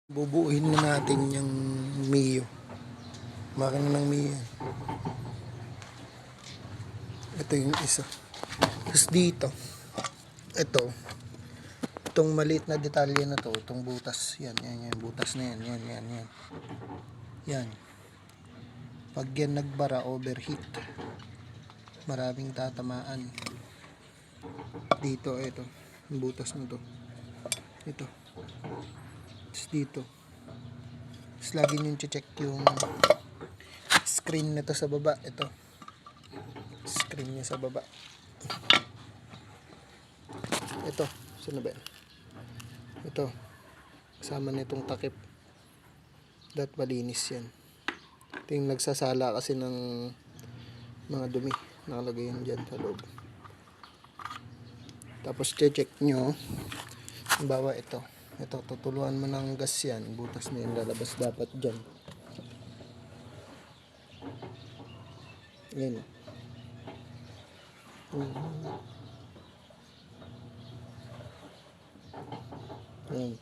Bubuuhin na natin yung Mio. Makina ng Mio. Ito yung isa. Tapos dito, itong maliit na detalye na to, itong butas, yan, butas na yan, yan. Yan. Pag yan nagbara, overheat, maraming tatamaan. Dito, ito, yung butas na to. Ito. Tapos dito. Tapos lagi nyo check yung screen na to sa baba. Ito. Screen niya sa baba. Ito. Saan ba? Ito. Kasama nitong takip. Dapat malinis yan. Ito yung nagsasala kasi ng mga dumi. Nakalagay yan dyan sa loob. Tapos check nyo. Bawa ito. Ito, tutuluan mo ng gas yan. Butas na yung lalabas dapat dyan. Yan. Yan.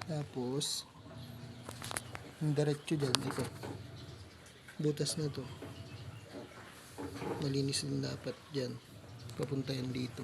Tapos, yung diretso dyan, ito. Butas na to. Malinis din dapat dyan. Papunta yan dito.